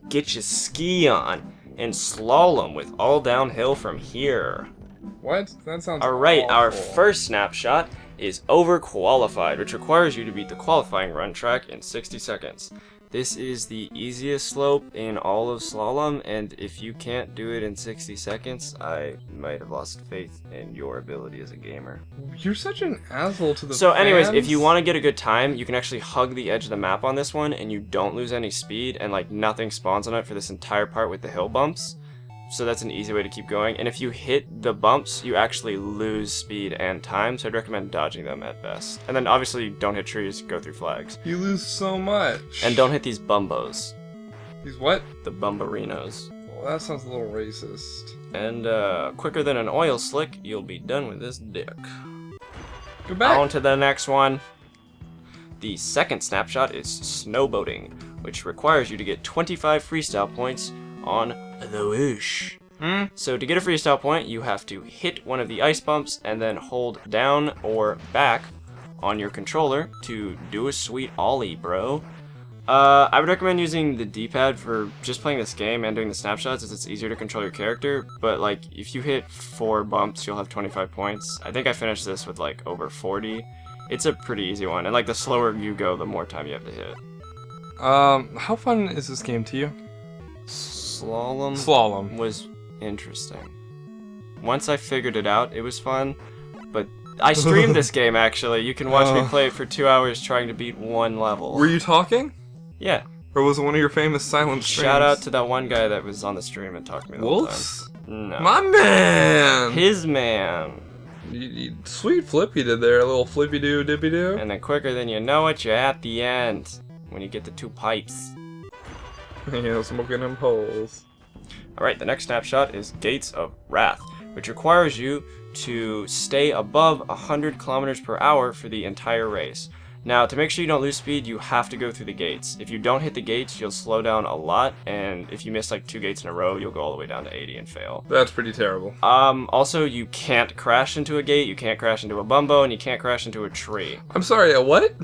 get your ski on, and slalom with all downhill from here. What? That sounds Alright, awful. our first snapshot is overqualified, which requires you to beat the qualifying run track in 60 seconds. This is the easiest slope in all of slalom, and if you can't do it in 60 seconds, I might have lost faith in your ability as a gamer. You're such an asshole to the So anyways, fans. if you want to get a good time, you can actually hug the edge of the map on this one, and you don't lose any speed, and like nothing spawns on it for this entire part with the hill bumps. So that's an easy way to keep going. And if you hit the bumps, you actually lose speed and time, so I'd recommend dodging them at best. And then obviously don't hit trees, go through flags. You lose so much. And don't hit these bumbos. These what? The bumbarinos. Well, that sounds a little racist. And quicker than an oil slick, you'll be done with this dick. Go back. On to the next one. The second snapshot is snowboating, which requires you to get 25 freestyle points on the whoosh. So to get a freestyle point, you have to hit one of the ice bumps and then hold down or back on your controller to do a sweet ollie, bro. I would recommend using the D-pad for just playing this game and doing the snapshots, as it's easier to control your character. But like, if you hit 4 bumps, you'll have 25 points. I think I finished this with like over 40. It's a pretty easy one, and like the slower you go, the more time you have to hit. How fun is this game to you? Slalom was interesting. Once I figured it out, it was fun, but I streamed this game actually. You can watch me play it for 2 hours trying to beat one level. Were you talking? Yeah. Or was it one of your famous silent streams? Shout out to that one guy that was on the stream and talked to me the whole Wolves? time. No. My man! His man. Sweet flip you did there, a little flippy doo dippy doo. And then quicker than you know it, you're at the end. When you get the 2 pipes. Yeah, smoking them poles. Alright, the next snapshot is Gates of Wrath, which requires you to stay above 100 kilometers per hour for the entire race. Now, to make sure you don't lose speed, you have to go through the gates. If you don't hit the gates, you'll slow down a lot, and if you miss like 2 gates in a row, you'll go all the way down to 80 and fail. That's pretty terrible. Also, you can't crash into a gate, you can't crash into a bumbo, and you can't crash into a tree. I'm sorry, a what?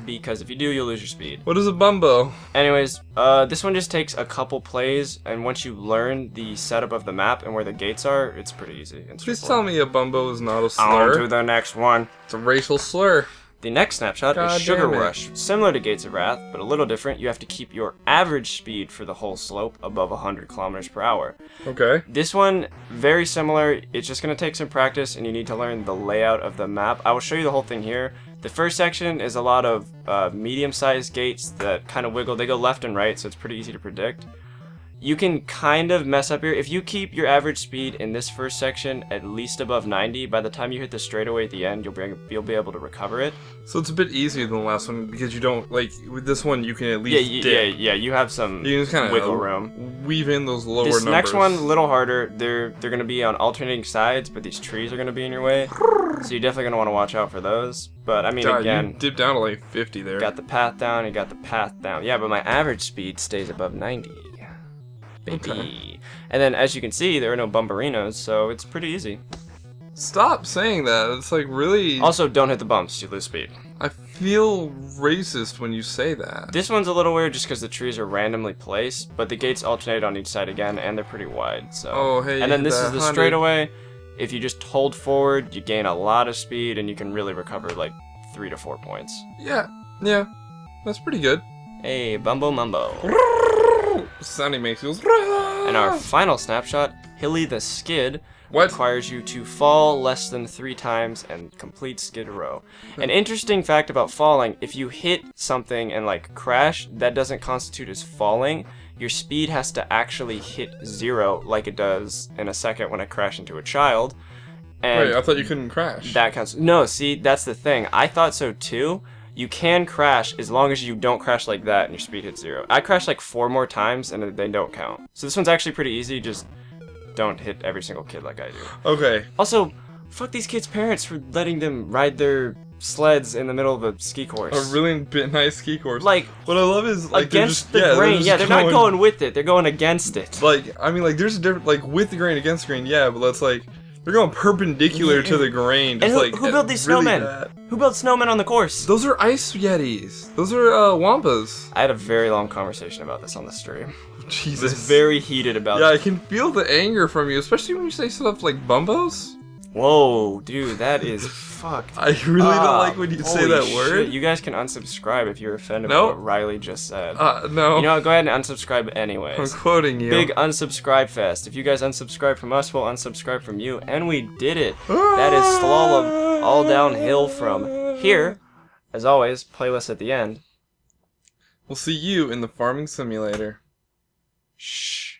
Because if you do, you'll lose your speed. What is a bumbo? Anyways, this one just takes a couple plays, and once you learn the setup of the map and where the gates are, it's pretty easy. Please tell me a bumbo is not a slur. On to the next one. It's a racial slur. The next snapshot is Sugar Rush. Similar to Gates of Wrath, but a little different. You have to keep your average speed for the whole slope above 100 kilometers per hour. Okay. This one, very similar. It's just going to take some practice, and you need to learn the layout of the map. I will show you the whole thing here. The first section is a lot of medium-sized gates that kind of wiggle. They go left and right, so it's pretty easy to predict. You can kind of mess up here. If you keep your average speed in this first section at least above 90, by the time you hit the straightaway at the end, you'll be able to recover it. So it's a bit easier than the last one because you don't, like, with this one you can at least yeah, you have some wiggle room. Weave in those lower this numbers. Next one, a little harder. They're going to be on alternating sides, but these trees are going to be in your way. So you're definitely going to want to watch out for those. But I mean, God, again, you dipped down to like 50 there. Got the path down, you got the path down. Yeah, but my average speed stays above 90. Baby. Okay. And then, as you can see, there are no bumbarinos, so it's pretty easy. Stop saying that. It's like really... Also, don't hit the bumps, you lose speed. I feel racist when you say that. This one's a little weird just because the trees are randomly placed, but the gates alternate on each side again, and they're pretty wide, so... Oh, hey, and then this is the straightaway. If you just hold forward, you gain a lot of speed, and you can really recover like 3 to 4 points. Yeah. That's pretty good. Hey, Bumbo Mumbo. Sounding makes you... And our final snapshot, Hilly the Skid, What? requires you to fall less than 3 times and complete Skid Row. An interesting fact about falling, if you hit something and like crash, that doesn't constitute as falling. Your speed has to actually hit 0 like it does in a second when I crash into a child. And wait, I thought you couldn't crash. That counts. No, see, that's the thing. I thought so too. You can crash as long as you don't crash like that and your speed hits 0. I crashed like 4 more times and they don't count. So this one's actually pretty easy, just don't hit every single kid like I do. Okay. Also, fuck these kids' parents for letting them ride their sleds in the middle of a ski course. A really nice ski course. Like, what I love is like against the grain. Yeah, they're not going with it. They're going against it. Like, I mean, like there's a difference. Like with the grain, against the grain, yeah, but that's like they're going perpendicular to the grain. And just who built these snowmen? Who built snowmen on the course? Those are ice yetis. Those are wampas. I had a very long conversation about this on the stream. Jesus. was very heated about Yeah, it. I can feel the anger from you, especially when you say stuff like bumbos. Whoa, dude, that is fucked. I really don't like when you say Holy that shit. word. You guys can unsubscribe if you're offended Nope. by what Riley just said. No. You know what? Go ahead and unsubscribe I'm anyways. quoting you. Big unsubscribe fest. If you guys unsubscribe from us, we'll unsubscribe from you, and we did it. That is Slalom, all downhill from here. As always, playlist at the end. We'll see you in the farming simulator. Shh.